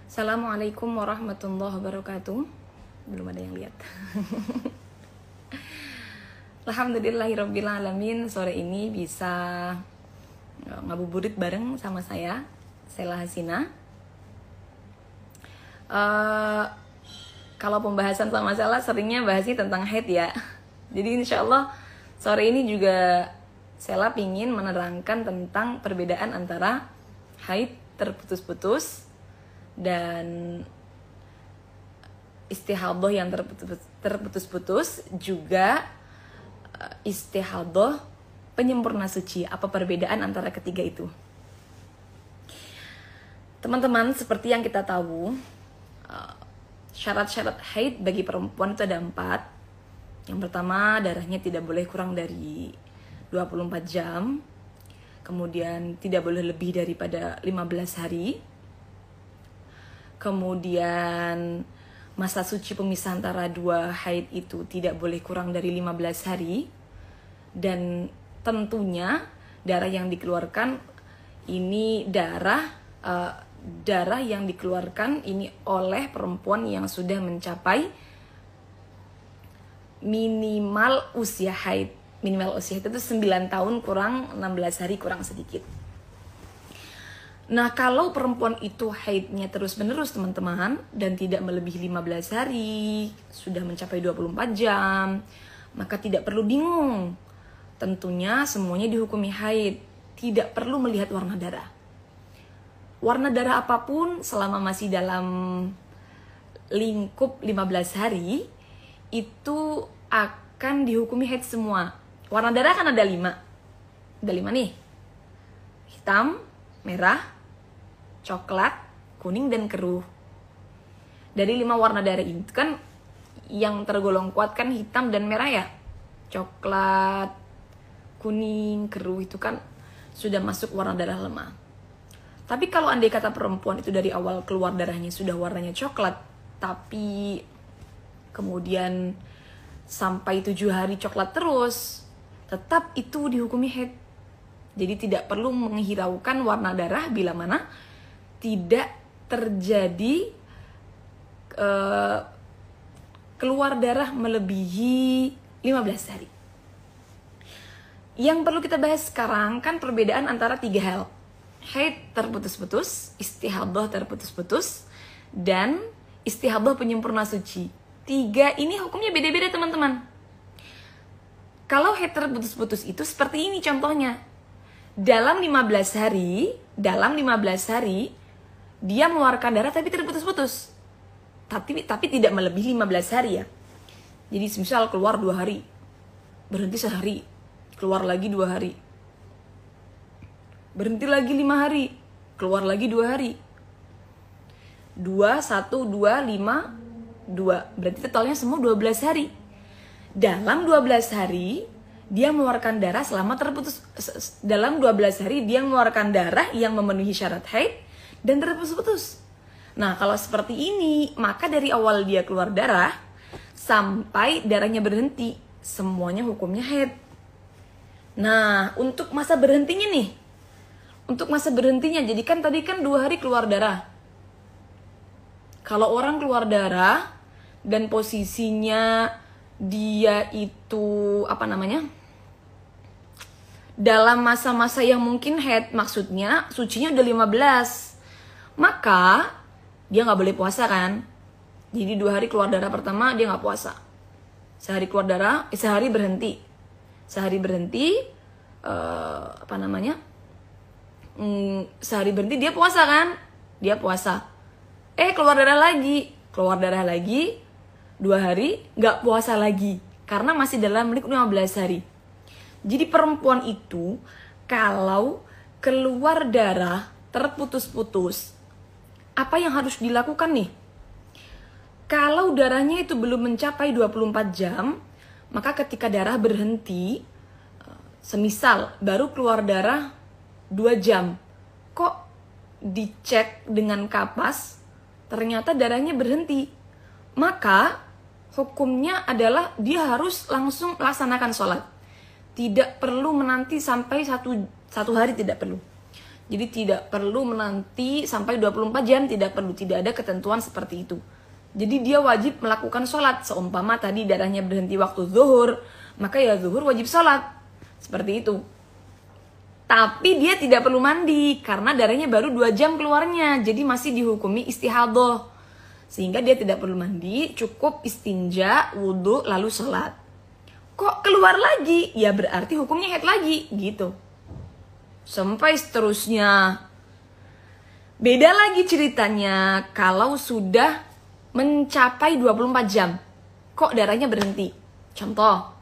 Assalamualaikum warahmatullahi wabarakatuh. Belum ada yang lihat. Alhamdulillahirrabbilalamin. Sore ini bisa ngabuburit bareng sama saya, Sela Hasina. Kalau pembahasan sama Sela seringnya bahasnya tentang haid ya. Jadi insya Allah sore ini juga Sela pingin menerangkan tentang perbedaan antara haid terputus-putus dan istihadah yang terputus-putus, juga istihadah penyempurna suci. Apa perbedaan antara ketiga itu? Teman-teman, seperti yang kita tahu, syarat-syarat haid bagi perempuan itu ada 4. Yang pertama, darahnya tidak boleh kurang dari 24 jam. Kemudian tidak boleh lebih daripada 15 hari. Kemudian masa suci pemisah antara 2 haid itu tidak boleh kurang dari 15 hari. Dan tentunya darah yang dikeluarkan ini darah yang dikeluarkan ini oleh perempuan yang sudah mencapai minimal usia haid. Minimal usia haid itu 9 tahun kurang 16 hari kurang sedikit. Nah, kalau perempuan itu haidnya terus-menerus teman-teman dan tidak melebihi 15 hari, sudah mencapai 24 jam, maka tidak perlu bingung. Tentunya semuanya dihukumi haid, tidak perlu melihat warna darah. Warna darah apapun selama masih dalam lingkup 15 hari itu akan dihukumi haid semua. Warna darah kan ada 5. Ada 5 nih. Hitam, merah, coklat, kuning, dan keruh. Dari 5 warna darah itu kan yang tergolong kuat kan hitam dan merah ya. Coklat, kuning, keruh itu kan sudah masuk warna darah lemah. Tapi kalau andai kata perempuan itu dari awal keluar darahnya sudah warnanya coklat, tapi kemudian sampai 7 hari coklat terus, tetap itu dihukumi haid. Jadi tidak perlu menghiraukan warna darah bila mana tidak terjadi keluar darah melebihi 15 hari. Yang perlu kita bahas sekarang kan perbedaan antara 3 hal. Haid terputus-putus, istihadah terputus-putus, dan istihadah penyempurna suci. 3 ini hukumnya beda-beda teman-teman. Kalau haid terputus-putus itu seperti ini contohnya. Dalam 15 hari dia mengeluarkan darah tapi terputus-putus. Tapi tidak melebihi 15 hari ya. Jadi misal keluar 2 hari, berhenti sehari, keluar lagi 2 hari, berhenti lagi 5 hari, keluar lagi 2 hari. 2, 1, 2, 5, 2. Berarti totalnya semua 12 hari. Dalam 12 hari dia mengeluarkan darah selama terputus. Dalam 12 hari dia mengeluarkan darah yang memenuhi syarat haid dan terputus-putus. Nah, kalau seperti ini, maka dari awal dia keluar darah sampai darahnya berhenti, semuanya hukumnya haid. Nah, untuk masa berhentinya nih. Untuk masa berhentinya, jadi kan tadi kan 2 hari keluar darah. Kalau orang keluar darah dan posisinya dia itu dalam masa-masa yang mungkin haid, maksudnya sucinya udah 15, maka dia nggak boleh puasa kan. Jadi 2 hari keluar darah pertama dia nggak puasa. Sehari keluar darah, sehari berhenti. Sehari berhenti, sehari berhenti dia puasa kan. Dia puasa. Keluar darah lagi. 2 hari nggak puasa lagi. Karena masih dalam lingkup 15 hari. Jadi perempuan itu kalau keluar darah terputus-putus, apa yang harus dilakukan nih? Kalau darahnya itu belum mencapai 24 jam, maka ketika darah berhenti, semisal baru keluar darah 2 jam, kok dicek dengan kapas, ternyata darahnya berhenti. Maka hukumnya adalah dia harus langsung laksanakan sholat. Tidak perlu menanti sampai satu hari, tidak perlu. Jadi tidak perlu menanti sampai 24 jam, tidak perlu. Tidak ada ketentuan seperti itu. Jadi dia wajib melakukan sholat. Seumpama tadi darahnya berhenti waktu zuhur, maka ya zuhur wajib sholat. Seperti itu. Tapi dia tidak perlu mandi karena darahnya baru 2 jam keluarnya. Jadi masih dihukumi istihadah. Sehingga dia tidak perlu mandi, cukup istinja, wudhu, lalu sholat. Kok keluar lagi? Ya berarti hukumnya haid lagi, gitu. Sampai seterusnya. Beda lagi ceritanya kalau sudah mencapai 24 jam. Kok darahnya berhenti? Contoh,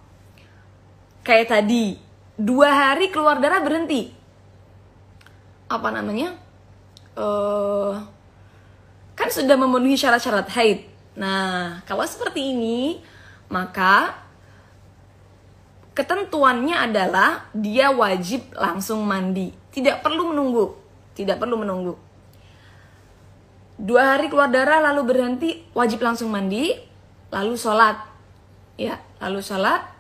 kayak tadi, 2 hari keluar darah berhenti. Apa namanya? Kan sudah memenuhi syarat-syarat haid. Nah, kalau seperti ini, maka ketentuannya adalah dia wajib langsung mandi. Tidak perlu menunggu. Tidak perlu menunggu. 2 hari keluar darah lalu berhenti, wajib langsung mandi, lalu sholat. Ya, lalu sholat.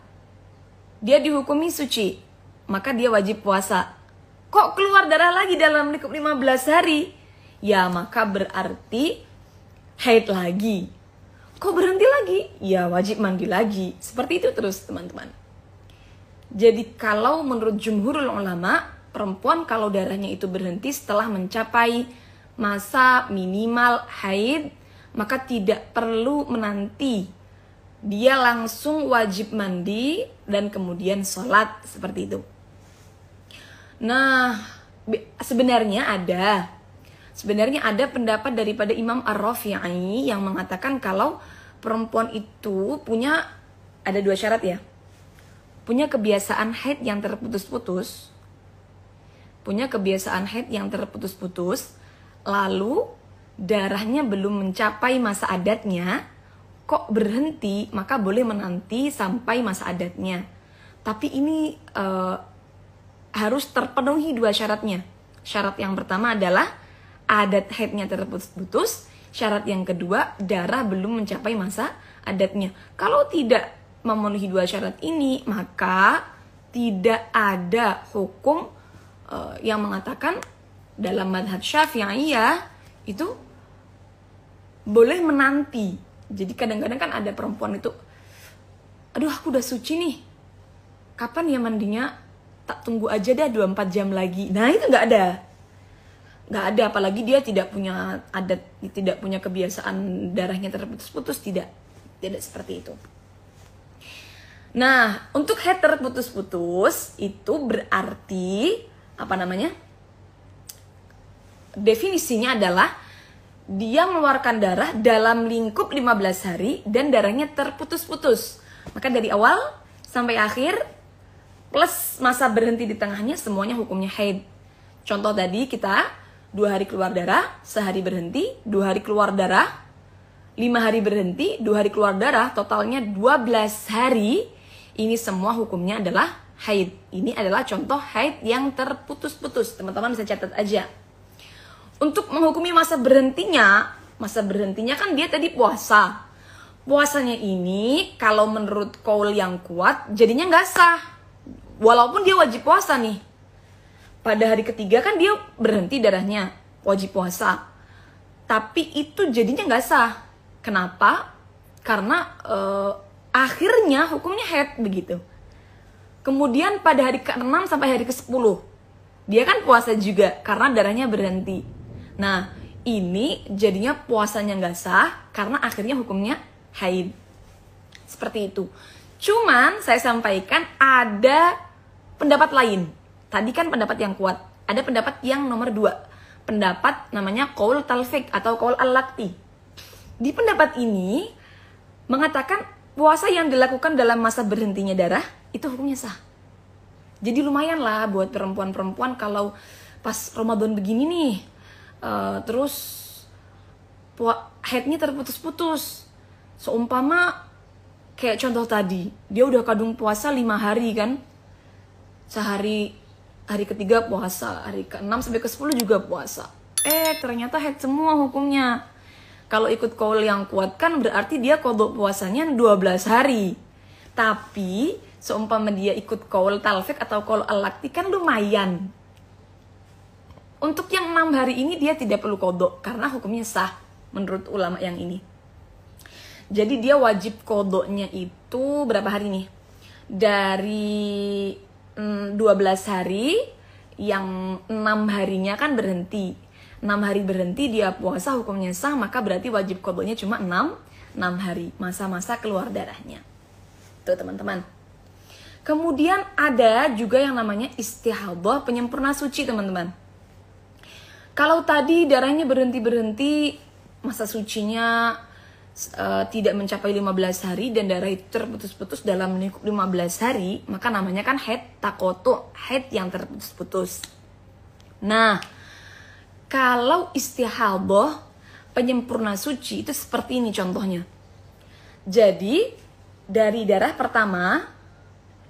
Dia dihukumi suci, maka dia wajib puasa. Kok keluar darah lagi dalam lingkup 15 hari? Ya, maka berarti haid lagi. Kok berhenti lagi? Ya, wajib mandi lagi. Seperti itu terus, teman-teman. Jadi kalau menurut jumhurul ulama, perempuan kalau darahnya itu berhenti setelah mencapai masa minimal haid, maka tidak perlu menanti. Dia langsung wajib mandi dan kemudian sholat, seperti itu. Nah, sebenarnya ada pendapat daripada Imam Ar-Rafi'i yang mengatakan kalau perempuan itu ada 2 syarat ya. Punya kebiasaan haid yang terputus-putus, lalu darahnya belum mencapai masa adatnya, kok berhenti, maka boleh menanti sampai masa adatnya. Tapi ini harus terpenuhi 2 syaratnya. Syarat yang pertama adalah adat haidnya terputus-putus, syarat yang kedua darah belum mencapai masa adatnya. Kalau tidak memenuhi 2 syarat ini, maka tidak ada hukum yang mengatakan dalam madhab Syafi'iyah itu boleh menanti. Jadi kadang-kadang kan ada perempuan itu, aduh aku udah suci nih, kapan ya mandinya? Tak tunggu aja dah 24 jam lagi. Nah itu nggak ada, apalagi dia tidak punya adat, tidak punya kebiasaan darahnya terputus-putus, tidak seperti itu. Nah, untuk haid terputus-putus itu berarti apa namanya? Definisinya adalah dia mengeluarkan darah dalam lingkup 15 hari dan darahnya terputus-putus. Maka dari awal sampai akhir plus masa berhenti di tengahnya semuanya hukumnya haid. Contoh tadi kita 2 hari keluar darah, sehari berhenti, 2 hari keluar darah, 5 hari berhenti, 2 hari keluar darah, totalnya 12 hari. Ini semua hukumnya adalah haid. Ini adalah contoh haid yang terputus-putus. Teman-teman bisa catat aja. Untuk menghukumi masa berhentinya kan dia tadi puasa. Puasanya ini kalau menurut qaul yang kuat jadinya nggak sah. Walaupun dia wajib puasa nih. Pada hari ketiga kan dia berhenti darahnya, wajib puasa. Tapi itu jadinya nggak sah. Kenapa? Karena akhirnya hukumnya haid begitu. Kemudian pada hari ke-6 sampai hari ke-10 dia kan puasa juga karena darahnya berhenti. Nah ini jadinya puasanya nggak sah karena akhirnya hukumnya haid. Seperti itu. Cuman saya sampaikan ada pendapat lain. Tadi kan pendapat yang kuat. Ada pendapat yang nomor 2. Pendapat namanya qaul talfiq atau qaul al-laqti. Di pendapat ini mengatakan puasa yang dilakukan dalam masa berhentinya darah itu hukumnya sah. Jadi lumayan lah buat perempuan-perempuan kalau pas Ramadan begini nih, terus haidnya terputus-putus. Seumpama kayak contoh tadi, dia udah kadung puasa 5 hari kan, sehari, hari ketiga puasa, hari ke-6 sampai ke-10 juga puasa. Ternyata haid semua hukumnya. Kalau ikut qaul yang kuat kan berarti dia qadha puasanya 12 hari. Tapi seumpama dia ikut qaul talfiq atau qaul al-laqti kan lumayan. Untuk yang 6 hari ini dia tidak perlu qadha karena hukumnya sah menurut ulama yang ini. Jadi dia wajib qadhanya itu berapa hari nih? Dari 12 hari, yang 6 harinya kan berhenti. 6 hari berhenti dia puasa hukumnya sah, maka berarti wajib qadhanya cuma 6 hari, masa-masa keluar darahnya. Tuh teman-teman. Kemudian ada juga yang namanya istihadhah penyempurna suci teman-teman. Kalau tadi darahnya berhenti-berhenti, masa sucinya tidak mencapai 15 hari dan darah itu terputus-putus dalam lingkup 15 hari, maka namanya kan haid taqatu, haid yang terputus-putus. Nah, kalau istihadhah penyempurna suci itu seperti ini contohnya. Jadi dari darah pertama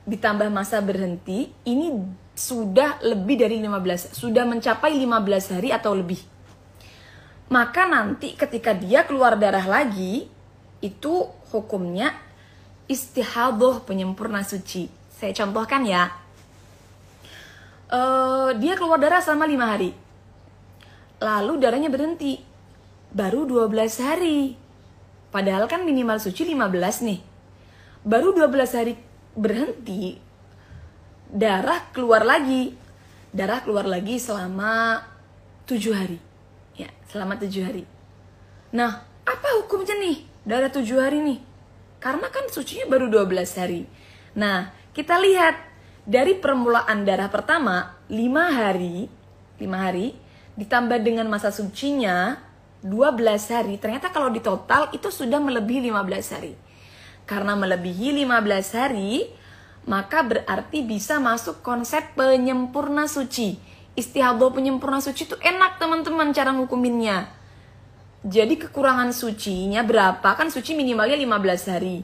ditambah masa berhenti, ini sudah lebih dari 15, sudah mencapai 15 hari atau lebih. Maka nanti ketika dia keluar darah lagi, itu hukumnya istihadhah penyempurna suci. Saya contohkan ya. Dia keluar darah selama 5 hari. Lalu darahnya berhenti. Baru 12 hari. Padahal kan minimal suci 15 nih. Baru 12 hari berhenti, darah keluar lagi. Darah keluar lagi selama 7 hari. Ya, selama 7 hari. Nah, apa hukumnya nih? Darah 7 hari nih. Karena kan sucinya baru 12 hari. Nah, kita lihat dari permulaan darah pertama 5 hari ditambah dengan masa sucinya 12 hari. Ternyata kalau di total itu sudah melebihi 15 hari. Karena melebihi 15 hari, maka berarti bisa masuk konsep penyempurna suci. Istihadhah penyempurna suci itu enak teman-teman cara ngukuminnya. Jadi kekurangan sucinya berapa? Kan suci minimalnya 15 hari.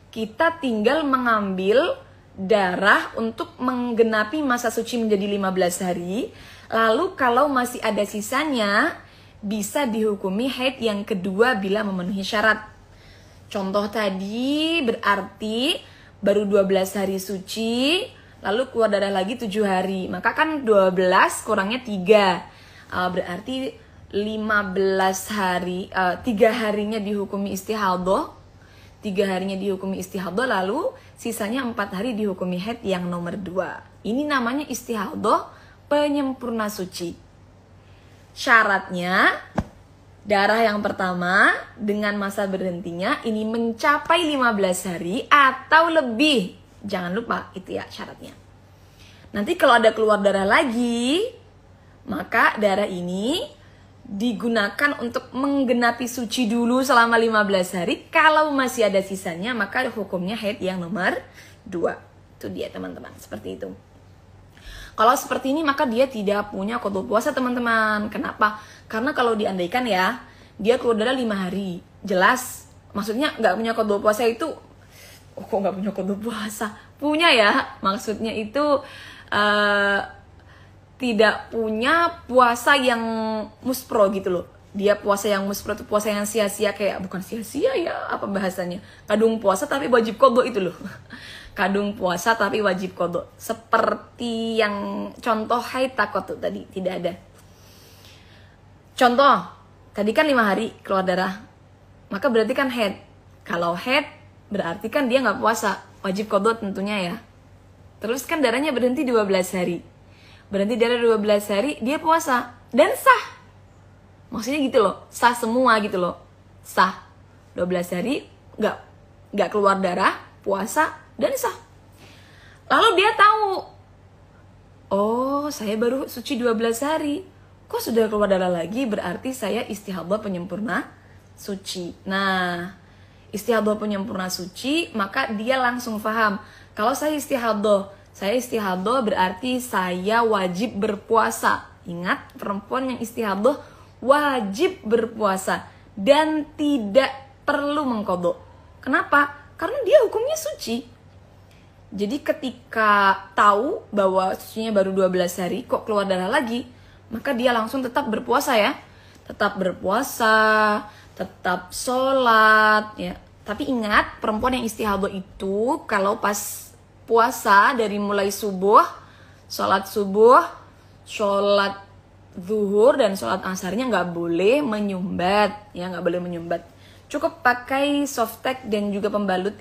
Kita tinggal mengambil darah untuk menggenapi masa suci menjadi 15 hari. Lalu kalau masih ada sisanya, bisa dihukumi haid yang kedua bila memenuhi syarat. Contoh tadi berarti baru 12 hari suci, lalu keluar darah lagi 7 hari. Maka kan 12 kurangnya 3. Berarti 15 hari, 3 harinya dihukumi istihadhah. 3 harinya dihukumi istihadhah, lalu sisanya 4 hari dihukumi haid yang nomor 2. Ini namanya istihadhah penyempurna suci. Syaratnya darah yang pertama dengan masa berhentinya ini mencapai 15 hari atau lebih. Jangan lupa itu ya syaratnya. Nanti kalau ada keluar darah lagi, maka darah ini digunakan untuk menggenapi suci dulu selama 15 hari. Kalau masih ada sisanya, maka hukumnya haid yang nomor 2. Itu dia teman-teman, seperti itu. Kalau seperti ini maka dia tidak punya qadha puasa teman-teman. Kenapa? Karena kalau diandaikan ya, dia keluar darah 5 hari. Jelas, maksudnya nggak punya qadha puasa itu, kok nggak punya qadha puasa? Punya ya, maksudnya itu tidak punya puasa yang muspro gitu loh. Dia puasa yang muspro itu puasa yang sia-sia, kayak bukan sia-sia ya, apa bahasanya? Kadung puasa tapi wajib qadha itu loh. Kadung puasa tapi wajib qadha. Seperti yang contoh haid taqatu tadi, tidak ada. Contoh, tadi kan 5 hari keluar darah. Maka berarti kan haid. Kalau haid berarti kan dia nggak puasa, wajib qadha tentunya ya. Terus kan darahnya berhenti 12 hari. Berhenti darah 12 hari, dia puasa dan sah. Maksudnya gitu loh, sah semua gitu loh. Sah. 12 hari nggak keluar darah, puasa dan sah. Lalu dia tahu, oh saya baru suci 12 hari, kok sudah keluar darah lagi, berarti saya istihadhah penyempurna suci. Nah, istihadhah penyempurna suci, maka dia langsung paham, kalau saya istihadhah berarti saya wajib berpuasa. Ingat, perempuan yang istihadhah wajib berpuasa dan tidak perlu mengqadha. Kenapa? Karena dia hukumnya suci. Jadi ketika tahu bahwa sucinya baru 12 hari, kok keluar darah lagi, maka dia langsung tetap berpuasa ya. Tetap berpuasa, tetap sholat ya. Tapi ingat, perempuan yang istihadhah itu kalau pas puasa dari mulai subuh, sholat zuhur dan sholat asarnya nggak boleh menyumbat, ya nggak boleh menyumbat. Cukup pakai softtek dan juga pembalut,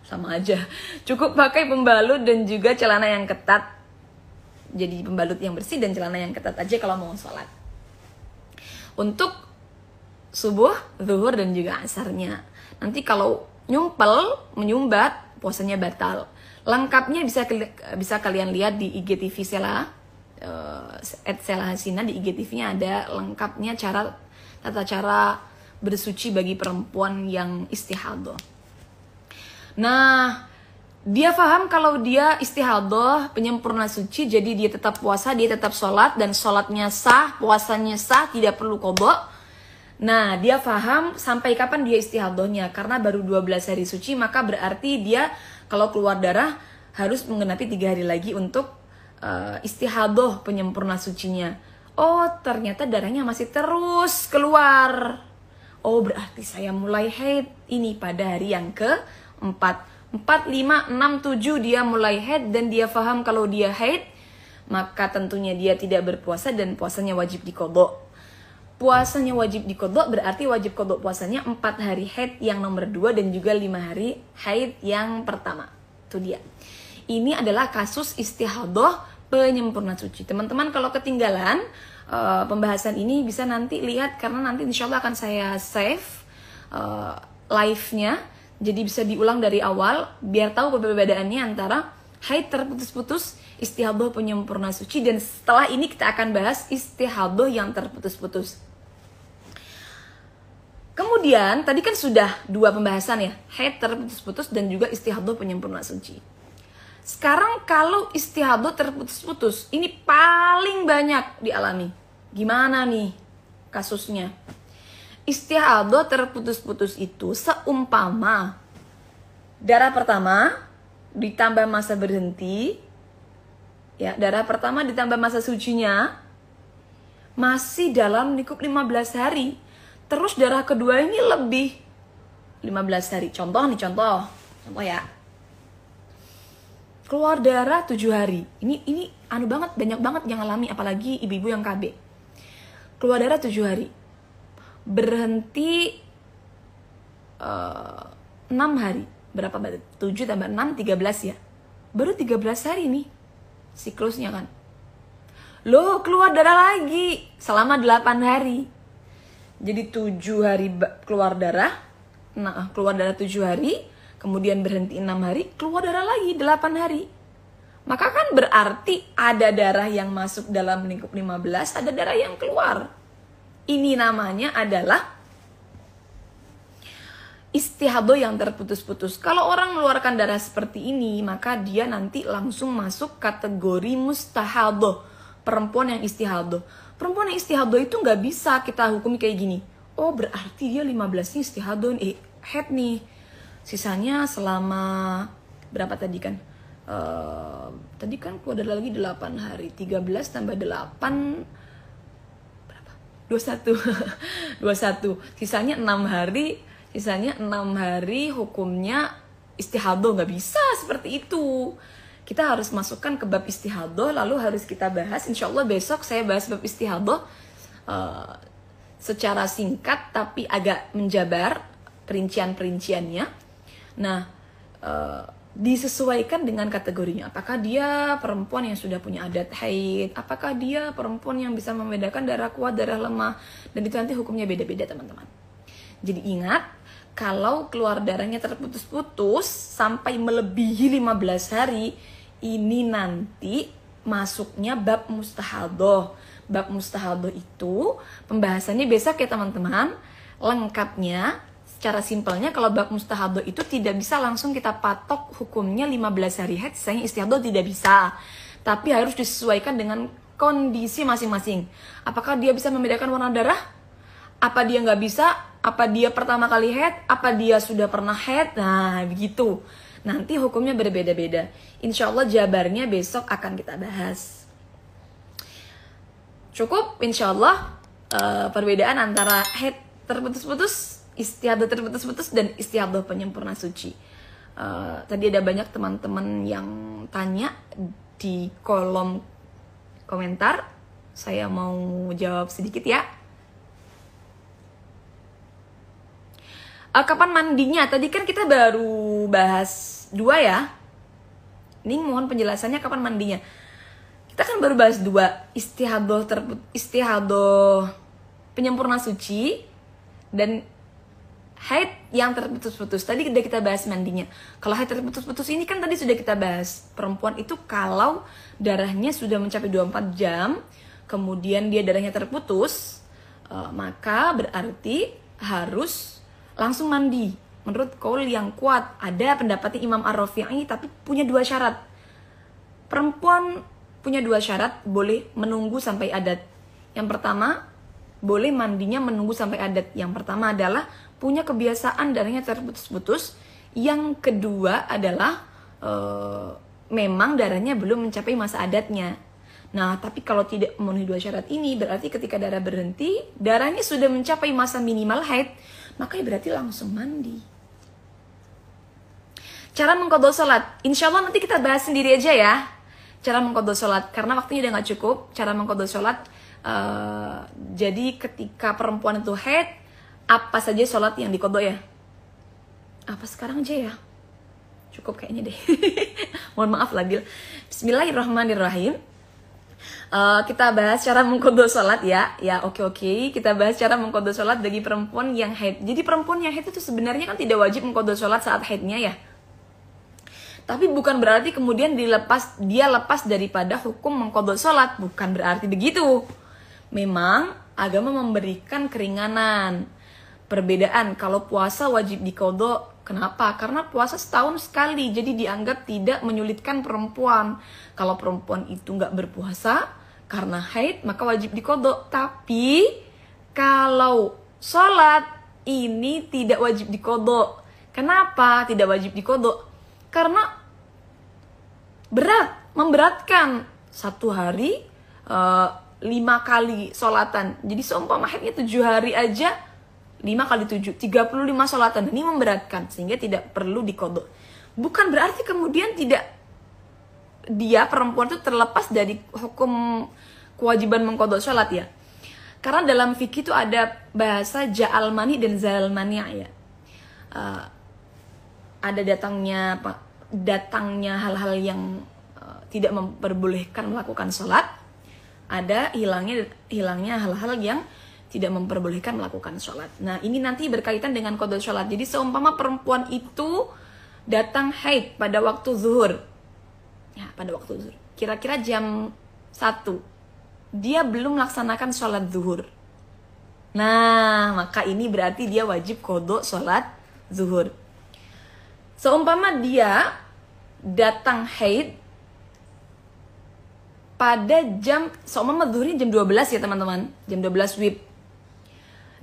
sama aja. Cukup pakai pembalut dan juga celana yang ketat. Jadi pembalut yang bersih dan celana yang ketat aja kalau mau sholat. Untuk subuh, zuhur dan juga asarnya. Nanti kalau menyumbat, puasanya batal. Lengkapnya bisa kalian lihat di IGTV Sela, Sela Hasina. Di IGTV-nya ada lengkapnya tata cara bersuci bagi perempuan yang istihadah. Nah, dia paham kalau dia istihadah, penyempurna suci, jadi dia tetap puasa, dia tetap sholat, dan sholatnya sah, puasanya sah, tidak perlu qadha. Nah, dia paham sampai kapan dia istihadahnya, karena baru 12 hari suci, maka berarti dia kalau keluar darah harus menggenapi 3 hari lagi untuk istihadah penyempurna sucinya. Oh, ternyata darahnya masih terus keluar. Oh, berarti saya mulai haid ini pada hari yang ke-4. 4, 5, 6, 7 dia mulai haid dan dia paham kalau dia haid, maka tentunya dia tidak berpuasa dan puasanya wajib diqadha. Puasanya wajib diqadha berarti wajib qadha puasanya 4 hari haid yang nomor 2 dan juga 5 hari haid yang pertama. Itu dia. Ini adalah kasus istihadah penyempurna suci. Teman-teman kalau ketinggalan pembahasan ini bisa nanti lihat, karena nanti insya Allah akan saya save live-nya. Jadi bisa diulang dari awal biar tahu perbedaannya antara haid terputus-putus, istihadah penyempurna suci, dan setelah ini kita akan bahas istihadah yang terputus-putus. Kemudian tadi kan sudah 2 pembahasan ya, haid terputus-putus dan juga istihadah penyempurna suci. Sekarang kalau istihadah terputus-putus, ini paling banyak dialami. Gimana nih kasusnya? Istihadah terputus-putus itu seumpama darah pertama ditambah masa berhenti, ya, darah pertama ditambah masa sucinya masih dalam lingkup 15 hari. Terus darah kedua ini lebih 15 hari. Contoh ya. Keluar darah 7 hari. Ini banyak banget yang alami, apalagi ibu-ibu yang KB. Keluar darah 7 hari. Berhenti 6 hari. Berapa berarti? 7 tambah 6, 13 ya. Baru 13 hari nih siklusnya kan. Loh, keluar darah lagi selama 8 hari. Jadi 7 hari keluar darah. Nah, keluar darah 7 hari, kemudian berhenti 6 hari, keluar darah lagi 8 hari. Maka kan berarti ada darah yang masuk dalam lingkup 15, ada darah yang keluar. Ini namanya adalah istihadah yang terputus-putus. Kalau orang mengeluarkan darah seperti ini, maka dia nanti langsung masuk kategori mustahadah, perempuan yang istihadah. Perempuan yang istihadah itu nggak bisa kita hukumi kayak gini. Oh, berarti dia 15 nih istihadah, haid nih. Sisanya selama berapa tadi kan? Tadi kan keluar darah lagi 8 hari. 13 tambah 8 21 21, sisanya 6 hari hukumnya istihadah. Nggak bisa seperti itu. Kita harus masukkan ke bab istihadah, lalu harus kita bahas. Insya Allah besok saya bahas bab istihadah secara singkat tapi agak menjabar perincian-perinciannya. Nah, disesuaikan dengan kategorinya. Apakah dia perempuan yang sudah punya adat haid? Apakah dia perempuan yang bisa membedakan darah kuat, darah lemah? Dan itu nanti hukumnya beda-beda, teman-teman. Jadi ingat, kalau keluar darahnya terputus-putus sampai melebihi 15 hari, ini nanti masuknya bab mustahadah. Bab mustahadah itu pembahasannya besok ya, teman-teman. Lengkapnya, secara simpelnya, kalau bab mustahadah itu tidak bisa langsung kita patok hukumnya 15 hari haid, sisanya istihadah, tidak bisa. Tapi harus disesuaikan dengan kondisi masing-masing. Apakah dia bisa membedakan warna darah? Apa dia nggak bisa? Apa dia pertama kali haid? Apa dia sudah pernah haid? Nah, begitu. Nanti hukumnya berbeda-beda. Insya Allah jabarnya besok akan kita bahas. Cukup, insya Allah, perbedaan antara haid terputus-putus, istihadah terputus-putus, dan istihadah penyempurna suci. Tadi ada banyak teman-teman yang tanya di kolom komentar. Saya mau jawab sedikit ya. Kapan mandinya? Tadi kan kita baru bahas 2 ya. Ini mohon penjelasannya kapan mandinya. Kita kan baru bahas 2, istihadoh penyempurna suci dan haid yang terputus-putus. Tadi udah kita bahas mandinya. Kalau haid terputus-putus ini kan tadi sudah kita bahas. Perempuan itu kalau darahnya sudah mencapai 24 jam, kemudian dia darahnya terputus, maka berarti harus langsung mandi. Menurut kaul yang kuat, ada pendapatnya Imam Ar-Rafi'i, tapi punya 2 syarat. Perempuan punya 2 syarat, boleh menunggu sampai adat. Yang pertama, boleh mandinya menunggu sampai adat. Yang pertama adalah punya kebiasaan darahnya terputus-putus. Yang kedua adalah memang darahnya belum mencapai masa adatnya. Nah, tapi kalau tidak memenuhi 2 syarat ini, berarti ketika darah berhenti, darahnya sudah mencapai masa minimal haid, maka berarti langsung mandi. Cara mengqadha sholat, insya Allah nanti kita bahas sendiri aja ya. Cara mengqadha sholat, karena waktunya udah gak cukup. Cara mengqadha sholat, jadi ketika perempuan itu haid, apa saja sholat yang diqadha ya? Apa sekarang aja ya? Cukup kayaknya deh. Mohon maaf Labil. Bismillahirrahmanirrahim. Kita bahas cara mengqadha sholat ya. Ya oke. Kita bahas cara mengqadha sholat bagi perempuan yang haid. Jadi perempuan yang haid itu sebenarnya kan tidak wajib mengqadha sholat saat haidnya ya. Tapi bukan berarti kemudian dia lepas daripada hukum mengqadha sholat. Bukan berarti begitu. Memang agama memberikan keringanan. Perbedaan kalau puasa wajib diqadha. Kenapa? Karena puasa setahun sekali, jadi dianggap tidak menyulitkan perempuan. Kalau perempuan itu nggak berpuasa karena haid, maka wajib diqadha. Tapi kalau sholat ini tidak wajib diqadha. Kenapa tidak wajib diqadha? Karena memberatkan. 1 hari 5 kali sholatan. Jadi seumpama haidnya 7 hari aja, 5 kali 7, 35 sholatan. Ini memberatkan, sehingga tidak perlu diqadha. Bukan berarti kemudian dia perempuan itu terlepas dari hukum kewajiban mengqadha sholat ya. Karena dalam fikih itu ada bahasa ja'al mani dan zalal mani ya. Ada datangnya hal-hal yang tidak memperbolehkan melakukan sholat. Ada hilangnya hal-hal yang tidak memperbolehkan melakukan sholat. Nah, ini nanti berkaitan dengan qadha sholat. Jadi seumpama perempuan itu datang haid pada waktu zuhur. Ya, pada waktu zuhur. Kira-kira jam 1. Dia belum melaksanakan sholat zuhur. Nah, maka ini berarti dia wajib qadha sholat zuhur. Seumpama dia datang haid pada seumpama zuhurnya jam 12 ya teman-teman. Jam 12 WIB.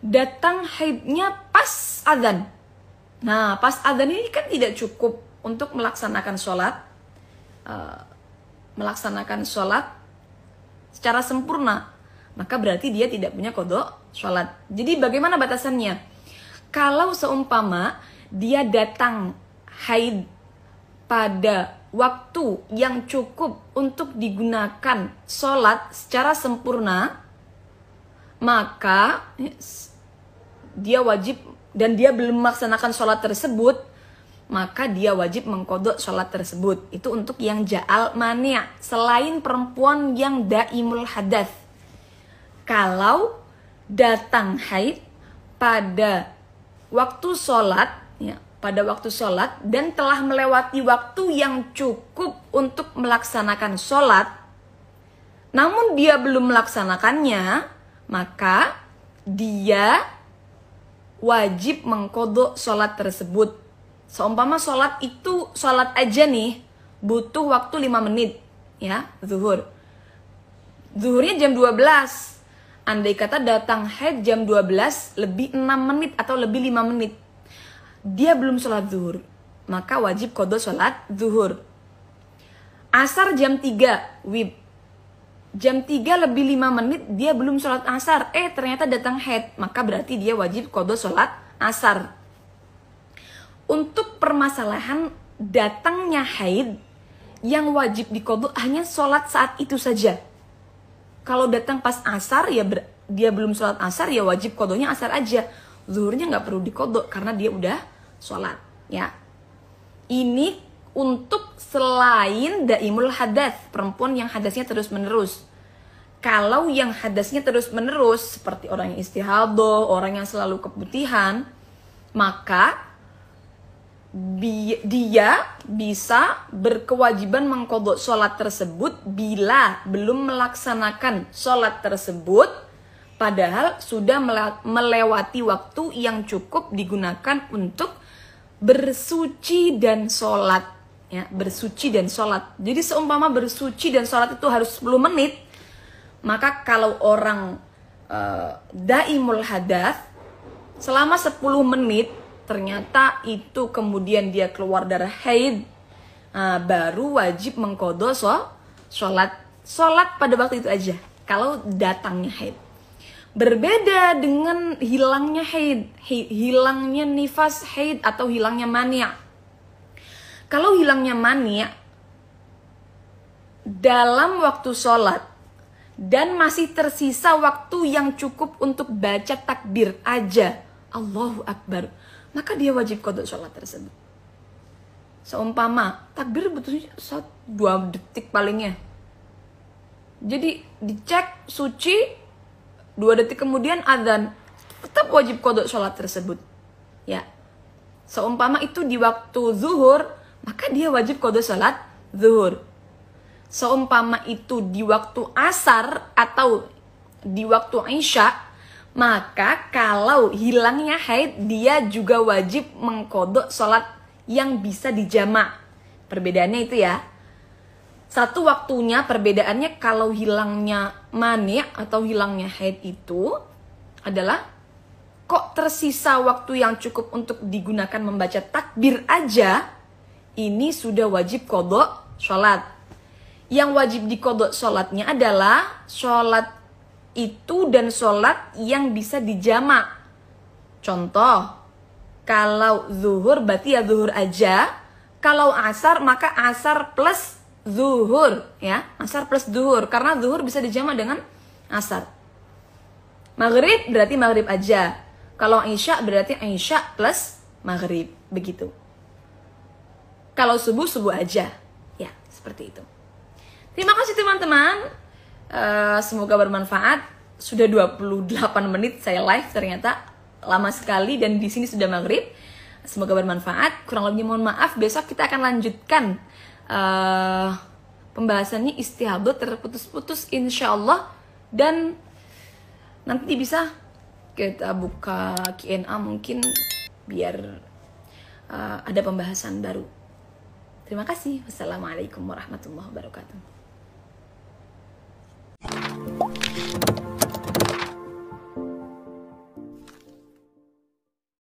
Datang haidnya pas adzan. Nah, pas adzan ini kan tidak cukup untuk melaksanakan sholat. Melaksanakan sholat secara sempurna. Maka berarti dia tidak punya qadha sholat. Jadi bagaimana batasannya? Kalau seumpama dia datang haid pada waktu yang cukup untuk digunakan sholat secara sempurna, maka dia wajib, dan dia belum melaksanakan sholat tersebut, maka dia wajib mengqadha sholat tersebut. Itu untuk yang ja'al mani', selain perempuan yang daimul hadas. Kalau datang haid pada waktu sholat, ya, pada waktu sholat dan telah melewati waktu yang cukup untuk melaksanakan sholat, namun dia belum melaksanakannya, maka dia wajib mengqadha sholat tersebut. Seumpama sholat itu, sholat aja nih, butuh waktu 5 menit, ya, zuhur. Zuhurnya jam 12. Andai kata datang haid jam 12 lebih 6 menit atau lebih 5 menit. Dia belum sholat zuhur, maka wajib qadha sholat zuhur. Asar jam 3, WIB. Jam 3 lebih 5 menit dia belum sholat asar. Ternyata datang haid, maka berarti dia wajib qadha sholat asar. untuk permasalahan datangnya haid, yang wajib diqadha hanya sholat saat itu saja. Kalau datang pas asar, ya dia belum sholat asar, ya wajib qadhanya asar aja. Zuhurnya nggak perlu diqadha karena dia udah sholat. Ya, ini untuk selain daimul hadas, perempuan yang hadasnya terus menerus. Kalau yang hadasnya terus menerus seperti orang yang istihadah, orang yang selalu keputihan, maka dia bisa berkewajiban mengqadha sholat tersebut bila belum melaksanakan sholat tersebut, padahal sudah melewati waktu yang cukup digunakan untuk bersuci dan sholat. Ya, bersuci dan sholat. Jadi seumpama bersuci dan sholat itu harus 10 menit, maka kalau orang daimul hadas selama 10 menit ternyata itu kemudian dia keluar darah haid, baru wajib mengqadha sholat pada waktu itu aja kalau datangnya haid. Berbeda dengan hilangnya haid, hilangnya nifas haid atau hilangnya mani'. Kalau hilangnya mani' dalam waktu sholat dan masih tersisa waktu yang cukup untuk baca takbir aja, Allahu Akbar, maka dia wajib qadha sholat tersebut. Seumpama takbir butuhnya 1-2 detik palingnya, jadi dicek suci, 2 detik kemudian adzan, tetap wajib qadha sholat tersebut. Ya, seumpama itu di waktu zuhur, maka dia wajib qadha sholat zuhur. Seumpama itu di waktu asar atau di waktu isya, maka kalau hilangnya haid, dia juga wajib mengqadha sholat yang bisa dijamak. Perbedaannya itu ya. Satu waktunya perbedaannya, kalau hilangnya mani' atau hilangnya haid itu adalah kok tersisa waktu yang cukup untuk digunakan membaca takbir aja, ini sudah wajib qadha sholat. Yang wajib diqadha sholatnya adalah sholat itu dan sholat yang bisa dijamak. Contoh, kalau zuhur berarti ya zuhur aja, kalau asar maka asar plus zuhur, ya, asar plus zuhur, karena zuhur bisa dijamak dengan asar. Maghrib berarti maghrib aja, kalau isya berarti isya plus maghrib, begitu. Kalau subuh, subuh aja, ya, seperti itu. Terima kasih teman-teman. Semoga bermanfaat. Sudah 28 menit saya live, ternyata lama sekali, dan di sini sudah maghrib. Semoga bermanfaat. Kurang lebihnya mohon maaf. Besok kita akan lanjutkan pembahasannya istihadah terputus-putus insyaallah, dan nanti bisa kita buka Q&A mungkin biar ada pembahasan baru. Terima kasih. Wassalamualaikum warahmatullahi wabarakatuh.